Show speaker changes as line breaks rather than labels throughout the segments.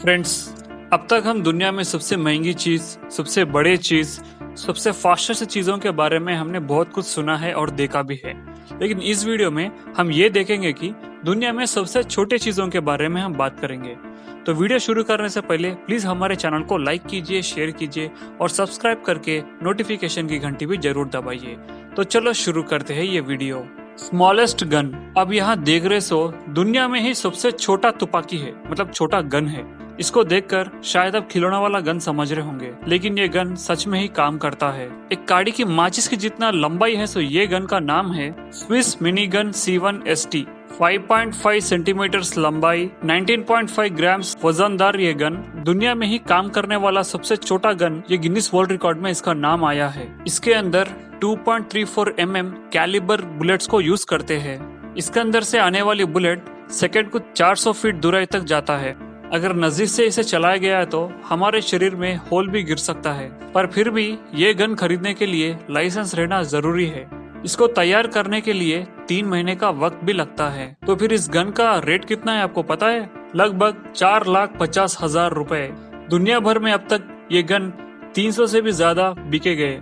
Friends, अब तक हम दुनिया में सबसे महंगी चीज, सबसे बड़े चीज, सबसे फास्टेस्ट चीजों के बारे में हमने बहुत कुछ सुना है और देखा भी है। लेकिन इस वीडियो में हम ये देखेंगे कि दुनिया में सबसे छोटे चीजों के बारे में हम बात करेंगे। तो वीडियो शुरू करने से पहले प्लीज हमारे चैनल को लाइक कीजिए, शेयर कीजिए और सब्सक्राइब करके नोटिफिकेशन की घंटी भी जरूर दबाइए। तो चलो शुरू करते हैं ये वीडियो। Smallest gun. अब यहाँ देख रहे सो दुनिया में ही सबसे छोटा तुपाकी है, मतलब छोटा गन है। इसको देखकर शायद आप खिलौना वाला गन समझ रहे होंगे, लेकिन ये गन सच में ही काम करता है। एक गाड़ी की माचिस की जितना लंबाई है, सो ये गन का नाम है Swiss mini gun C1ST। 5.5 centimetre लंबाई, 19.5 ग्राम्स वजनदार ये गन दुनिया में ही काम करने वाला सबसे छोटा गन, ये गिनीज वर्ल्ड रिकॉर्ड में इसका नाम आया है। इसके अंदर 2.34 mm कैलिबर बुलेट्स को यूज करते हैं। इसके अंदर से आने वाली बुलेट सेकंड को 400 फीट दूराई तक जाता है। अगर नजदीक से इसे चलाया गया है तो हमारे शरीर में होल भी गिर सकता है, पर फिर भी ये गन खरीदने के लिए लाइसेंस रहना जरूरी है। इसको तैयार करने के लिए 3 महीने का वक्त भी लगता है। तो फिर इस गन का रेट कितना है आपको पता है? लगभग 4,50,000 रुपए। दुनिया भर में अब तक ये गन 300 से भी ज्यादा बिके गए।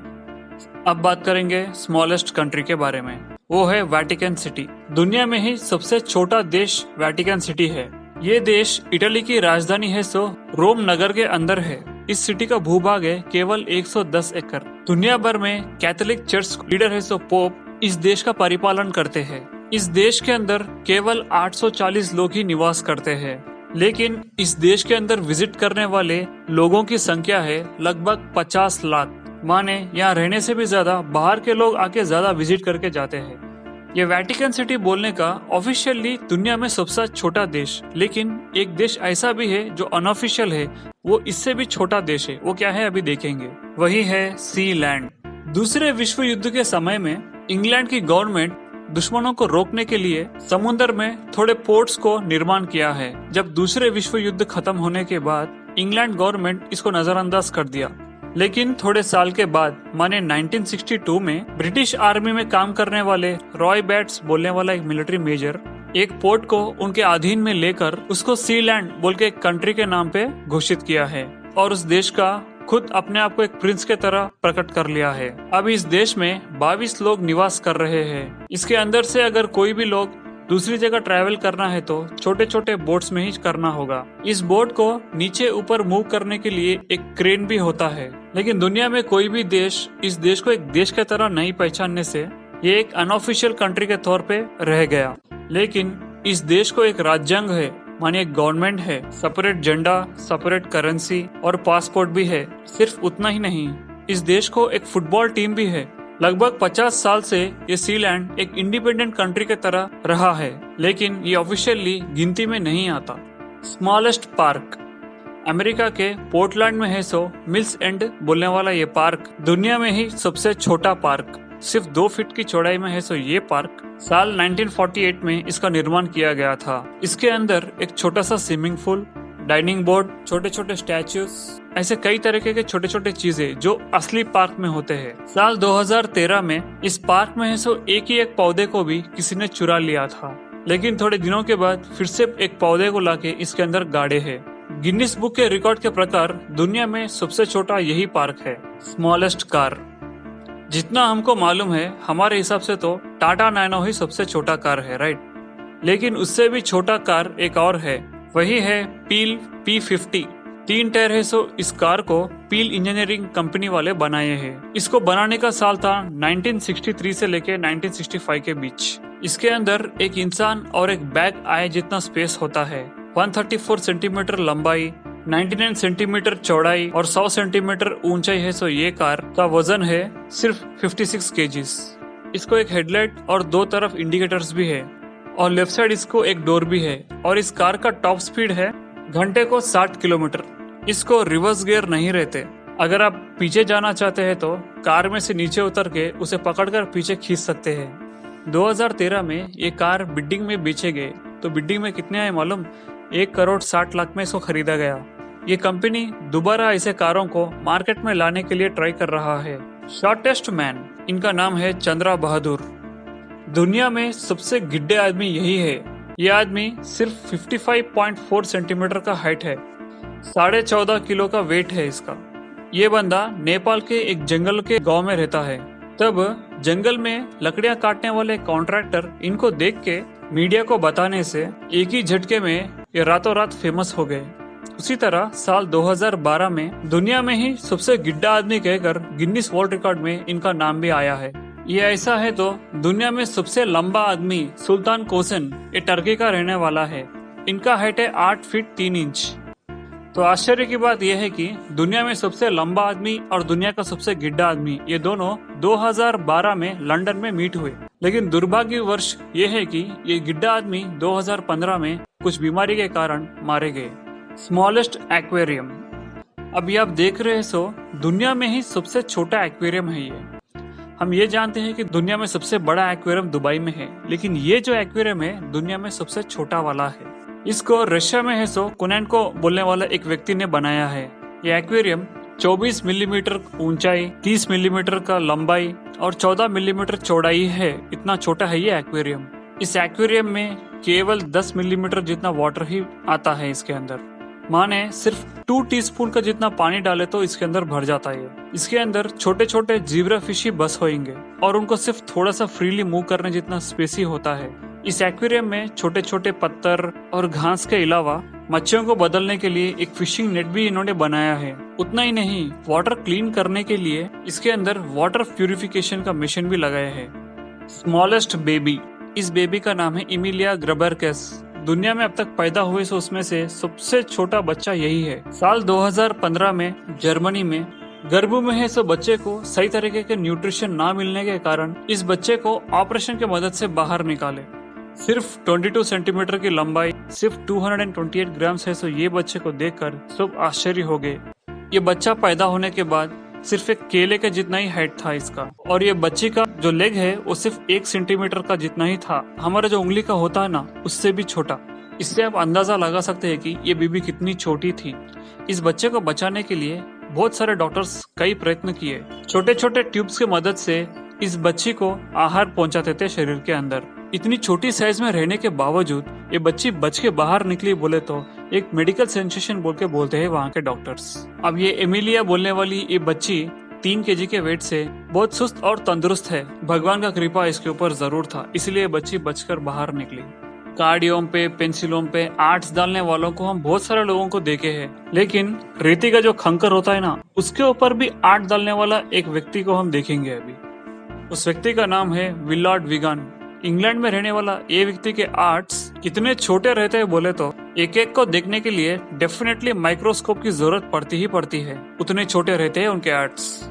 अब बात करेंगे स्मॉलेस्ट कंट्री के बारे में। वो है वेटिकन सिटी। दुनिया में ही सबसे छोटा देश वेटिकन सिटी है। ये देश इटली की राजधानी है, सो रोम नगर के अंदर है। इस सिटी का भूभाग है केवल 110 एकड़। दुनिया भर में कैथोलिक चर्च लीडर है, सो पोप इस देश का परिपालन करते हैं। इस देश के अंदर केवल 840 लोग ही निवास करते हैं, लेकिन इस देश के अंदर विजिट करने वाले लोगों की संख्या है लगभग 50 लाख। माने यहाँ रहने से भी ज्यादा बाहर के लोग आके ज्यादा विजिट करके जाते हैं। ये वेटिकन सिटी बोलने का ऑफिशियली दुनिया में सबसे छोटा देश, लेकिन एक देश ऐसा भी है जो अनऑफिशियल है, वो इससे भी छोटा देश है। वो क्या है अभी देखेंगे। वही है सीलैंड। दूसरे विश्व युद्ध के समय में इंग्लैंड की गवर्नमेंट दुश्मनों को रोकने के लिए समुद्र में थोड़े पोर्ट्स को निर्माण किया है। जब दूसरे विश्व युद्ध खत्म होने के बाद इंग्लैंड गवर्नमेंट इसको नजरअंदाज कर दिया, लेकिन थोड़े साल के बाद माने 1962 में ब्रिटिश आर्मी में काम करने वाले रॉय बैट्स बोलने वाला एक मिलिट्री मेजर एक पोर्ट को उनके अधीन में लेकर उसको सीलैंड बोल के एक कंट्री के नाम पे घोषित किया है और उस देश का खुद अपने आप को एक प्रिंस के तरह प्रकट कर लिया है। अब इस देश में 22 लोग निवास कर रहे हैं। इसके अंदर से अगर कोई भी लोग दूसरी जगह ट्रैवल करना है तो छोटे छोटे बोट्स में ही करना होगा। इस बोट को नीचे ऊपर मूव करने के लिए एक क्रेन भी होता है। लेकिन दुनिया में कोई भी देश इस देश को एक देश के तरह नहीं पहचानने से ये एक अनऑफिशियल कंट्री के तौर पे रह गया। लेकिन इस देश को एक राज्यांग है, माने एक गवर्नमेंट है, सेपरेट झंडा, सेपरेट करेंसी और पासपोर्ट भी है। सिर्फ उतना ही नहीं, इस देश को एक फुटबॉल टीम भी है। लगभग 50 साल से ये सीलैंड एक इंडिपेंडेंट कंट्री के तरह रहा है, लेकिन ये ऑफिशियली गिनती में नहीं आता। Smallest park. अमेरिका के पोर्टलैंड में है, सो मिल्स एंड बोलने वाला ये पार्क दुनिया में ही सबसे छोटा पार्क, सिर्फ 2 फीट की चौड़ाई में है। सो ये पार्क साल 1948 में इसका निर्माण किया गया था। इसके अंदर एक छोटा सा स्विमिंग पूल, डाइनिंग बोर्ड, छोटे छोटे स्टैचूज, ऐसे कई तरीके के छोटे छोटे चीजें जो असली पार्क में होते हैं। साल 2013 में इस पार्क में है, सो एक ही एक पौधे को भी किसी ने चुरा लिया था, लेकिन थोड़े दिनों के बाद फिर से एक पौधे को लाके इसके अंदर गाड़े हैं। गिनीज बुक के रिकॉर्ड के प्रकार दुनिया में सबसे छोटा यही पार्क है। Smallest car. जितना हमको मालूम है हमारे हिसाब से तो टाटा नैनो ही सबसे छोटा कार है, राइट? लेकिन उससे भी छोटा कार एक और है, वही है पील P50। 3 टायर है, सो इस कार को पील इंजीनियरिंग कंपनी वाले बनाए हैं। इसको बनाने का साल था 1963 से लेके 1965 के बीच। इसके अंदर एक इंसान और एक बैग आए जितना स्पेस होता है। 134 सेंटीमीटर लंबाई, 99 सेंटीमीटर चौड़ाई और 100 सेंटीमीटर ऊंचाई है। सो ये कार का वजन है सिर्फ 56 kgs। इसको एक हेडलाइट और 2 तरफ इंडिकेटर्स भी है और लेफ्ट साइड इसको एक डोर भी है। और इस कार का टॉप स्पीड है घंटे को 60 किलोमीटर। इसको रिवर्स गियर नहीं रहते। अगर आप पीछे जाना चाहते हैं तो कार में से नीचे उतर के उसे पकड़कर पीछे खींच सकते हैं। 2013 में ये कार बिडिंग में बेचे गए। तो बिडिंग में कितने आए मालूम? 1,60,00,000 में इसको खरीदा गया। ये कंपनी दोबारा ऐसे कारों को मार्केट में लाने के लिए ट्राई कर रहा है। शॉर्टेस्ट मैन, इनका नाम है चंद्रा बहादुर। दुनिया में सबसे गिड्डे आदमी यही है। ये आदमी सिर्फ 55.4 सेंटीमीटर का हाइट है। 14.5 किलो का वेट है इसका। ये बंदा नेपाल के एक जंगल के गांव में रहता है। तब जंगल में लकड़ियां काटने वाले कॉन्ट्रैक्टर इनको देख के मीडिया को बताने से एक ही झटके में ये रातों रात फेमस हो गए। उसी तरह साल 2012 में दुनिया में ही सबसे गिड्डा आदमी कहकर गिनीज वर्ल्ड रिकॉर्ड में इनका नाम भी आया है। ये ऐसा है तो दुनिया में सबसे लंबा आदमी सुल्तान कोसन ये टर्की का रहने वाला है। इनका हाइट है 8 फीट 3 इंच। तो आश्चर्य की बात यह है कि दुनिया में सबसे लंबा आदमी और दुनिया का सबसे गिड्डा आदमी ये दोनों 2012 में लंदन में मीट हुए। लेकिन दुर्भाग्यवश ये है कि ये गिड्डा आदमी 2015 में कुछ बीमारी के कारण मारे गए। Smallest aquarium. अभी आप देख रहे सो दुनिया में ही सबसे छोटा एक्वेरियम है ये। हम ये जानते हैं कि दुनिया में सबसे बड़ा एक्वेरियम दुबई में है, लेकिन ये जो एक्वेरियम है दुनिया में सबसे छोटा वाला है। इसको रशिया में है सो कुनेनको बोलने वाला एक व्यक्ति ने बनाया है। ये एक्वेरियम 24 मिलीमीटर ऊंचाई, 30 मिलीमीटर का लंबाई और 14 मिलीमीटर चौड़ाई है। इतना छोटा है ये एक्वेरियम। इस एक्वेरियम में केवल 10 मिलीमीटर जितना वाटर ही आता है इसके अंदर। माने सिर्फ 2 टीस्पून का जितना पानी डाले तो इसके अंदर भर जाता है। इसके अंदर छोटे छोटे जीब्रा फिश ही बस होंगे और उनको सिर्फ थोड़ा सा फ्रीली मूव करने जितना स्पेस ही होता है। इस एक्वेरियम में छोटे छोटे पत्थर और घास के अलावा मच्छियों को बदलने के लिए एक फिशिंग नेट भी इन्होंने बनाया है। उतना ही नहीं, वाटर क्लीन करने के लिए इसके अंदर वाटर प्यूरिफिकेशन का मशीन भी लगाया है। Smallest baby. इस बेबी का नाम है इमिलिया ग्रबरकेस। दुनिया में अब तक पैदा हुए सो उसमें से सबसे छोटा बच्चा यही है। साल 2015 में जर्मनी में गर्भ में है सो बच्चे को सही तरीके के न्यूट्रिशन ना मिलने के कारण इस बच्चे को ऑपरेशन की मदद से बाहर निकाले। सिर्फ 22 सेंटीमीटर की लंबाई, सिर्फ 228 ग्राम है सो ये बच्चे को देखकर सब आश्चर्य हो गए। ये बच्चा पैदा होने के बाद सिर्फ एक केले के जितना ही हाइट था इसका, और ये बच्ची का जो लेग है वो सिर्फ 1 सेंटीमीटर का जितना ही था। हमारा जो उंगली का होता है ना, उससे भी छोटा। इससे आप अंदाजा लगा सकते हैं कि ये बेबी कितनी छोटी थी। इस बच्चे को बचाने के लिए बहुत सारे डॉक्टर्स कई प्रयत्न किए। छोटे छोटे ट्यूब्स की मदद से इस बच्ची को आहार पहुंचाते थे शरीर के अंदर। इतनी छोटी साइज में रहने के बावजूद ये बच्ची बच के बाहर निकली बोले तो एक मेडिकल सेंसेशन बोल के बोलते हैं वहाँ के डॉक्टर्स। अब ये एमिलिया बोलने वाली ये बच्ची 3 केजी के वेट से बहुत सुस्त और तंदुरुस्त है। भगवान का कृपा इसके ऊपर जरूर था, इसलिए बच्ची बचकर बाहर निकली। कार्डियोम पे, पेंसिलों पे आर्ट्स डालने वालों को हम बहुत सारे लोगों को देखे हैं, लेकिन रेती का जो खंकर होता है ना, उसके ऊपर भी आर्ट डालने वाला एक व्यक्ति को हम देखेंगे अभी। उस व्यक्ति का नाम है विलार्ड विगान। इंग्लैंड में रहने वाला ये व्यक्ति के आर्ट्स कितने छोटे रहते हैं बोले तो एक एक को देखने के लिए डेफिनेटली माइक्रोस्कोप की जरूरत पड़ती ही पड़ती है, उतने छोटे रहते हैं उनके आर्ट्स।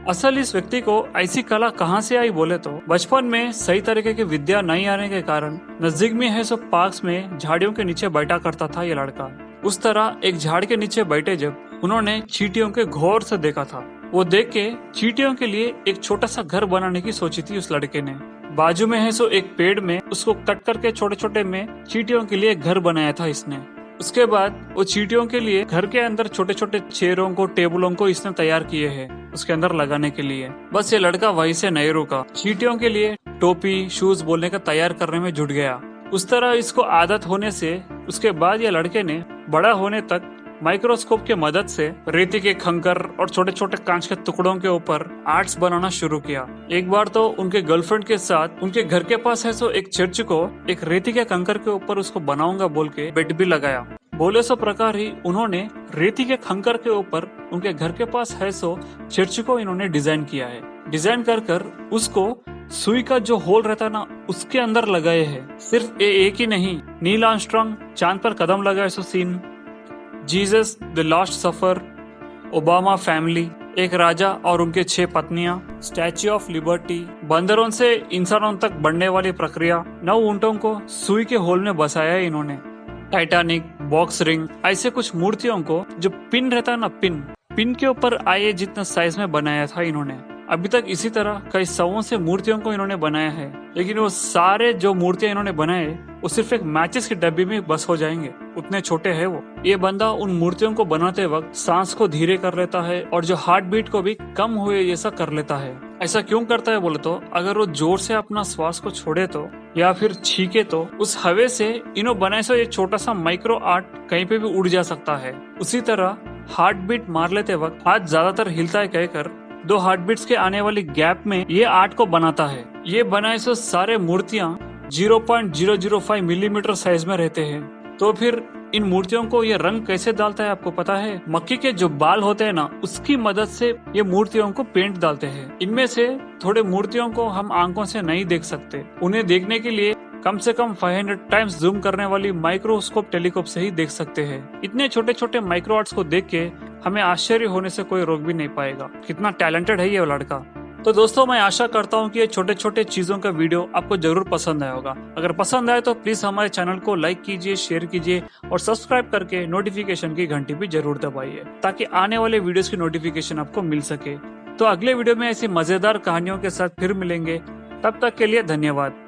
असल इस व्यक्ति को ऐसी कला कहाँ से आई बोले तो बचपन में सही तरीके की विद्या नहीं आने के कारण नजदीक में है सो पार्क में झाड़ियों के नीचे बैठा करता था ये लड़का। उस तरह एक झाड़ के नीचे बैठे जब उन्होंने चींटियों के घौर से देखा था। वो देख के चींटियों के लिए एक छोटा सा घर बनाने की सोची थी उस लड़के ने। बाजू में है सो एक पेड़ में उसको कट करके छोटे छोटे में चींटियों के लिए घर बनाया था इसने। उसके बाद वो चींटियों के लिए घर के अंदर छोटे छोटे चेयरों को, टेबलों को इसने तैयार किए हैं उसके अंदर लगाने के लिए। बस ये लड़का वहीं से नहीं रुका, चींटियों के लिए टोपी, शूज बोलने का तैयार करने में जुट गया। उस तरह इसको आदत होने से उसके बाद ये लड़के ने बड़ा होने तक माइक्रोस्कोप की मदद से रेती के खंकर और छोटे छोटे कांच के टुकड़ों के ऊपर आर्ट्स बनाना शुरू किया। एक बार तो उनके गर्लफ्रेंड के साथ उनके घर के पास है सो एक चर्च को एक रेती के कंकर के ऊपर उसको बनाऊंगा बोल के बेड भी लगाया। बोले सो प्रकार ही उन्होंने रेती के खंकर के ऊपर उनके घर के पास है सो चर्च को इन्होंने डिजाइन किया है। डिजाइन कर उसको सुई का जो होल रहता ना उसके अंदर लगाए है। सिर्फ एक ही नहीं, नील आर्मस्ट्रांग चांद पर कदम लगाए सो सीन, Jesus the last supper, Obama family, एक राजा और उनके 6 पत्नियां, स्टैच्यू ऑफ लिबर्टी, बंदरों से इंसानों तक बढ़ने वाली प्रक्रिया, 9 ऊंटों को सुई के होल में बसाया है इन्होंने, टाइटैनिक, बॉक्स रिंग, ऐसे कुछ मूर्तियों को जो पिन रहता है ना, पिन के ऊपर आए जितना साइज में बनाया था इन्होंने। अभी तक इसी तरह कई सौों से मूर्तियों को इन्होंने बनाया है, लेकिन वो सारे जो मूर्तियां इन्होंने बनाए वो सिर्फ एक मैचेस की डब्बी में बस हो जाएंगे, उतने छोटे हैं वो। ये बंदा उन मूर्तियों को बनाते वक्त सांस को धीरे कर लेता है और जो हार्ट बीट को भी कम हुए जैसा कर लेता है। ऐसा क्यों करता है बोले तो अगर वो जोर से अपना श्वास को छोड़े तो या फिर छीके तो उस हवा से इनो बनाए से ये छोटा सा माइक्रो आर्ट कहीं पे भी उड़ जा सकता है। उसी तरह हार्ट बीट मार लेते वक्त हाथ ज्यादातर हिलता है कहकर दो हार्ट बीट्स के आने वाली गैप में ये आर्ट को बनाता है। ये बनाए से सारे मूर्तियां 0.005 मिलीमीटर साइज में रहते हैं। तो फिर इन मूर्तियों को ये रंग कैसे डालता है आपको पता है? मक्खी के जो बाल होते हैं ना उसकी मदद से ये मूर्तियों को पेंट डालते हैं। इनमें से थोड़े मूर्तियों को हम आंखों से नहीं देख सकते, उन्हें देखने के लिए कम से कम 500 टाइम्स जूम करने वाली माइक्रोस्कोप टेलीस्कोप से ही देख सकते हैं। इतने छोटे छोटे माइक्रो आर्ट्स को देख के हमें आश्चर्य होने से कोई रोक भी नहीं पाएगा। कितना टैलेंटेड है ये लड़का। तो दोस्तों मैं आशा करता हूँ कि ये छोटे छोटे चीजों का वीडियो आपको जरूर पसंद आया होगा। अगर पसंद आए तो प्लीज हमारे चैनल को लाइक कीजिए, शेयर कीजिए और सब्सक्राइब करके नोटिफिकेशन की घंटी भी जरूर दबाइए ताकि आने वाले वीडियोस की नोटिफिकेशन आपको मिल सके। तो अगले वीडियो में ऐसी मजेदार कहानियों के साथ फिर मिलेंगे। तब तक के लिए धन्यवाद।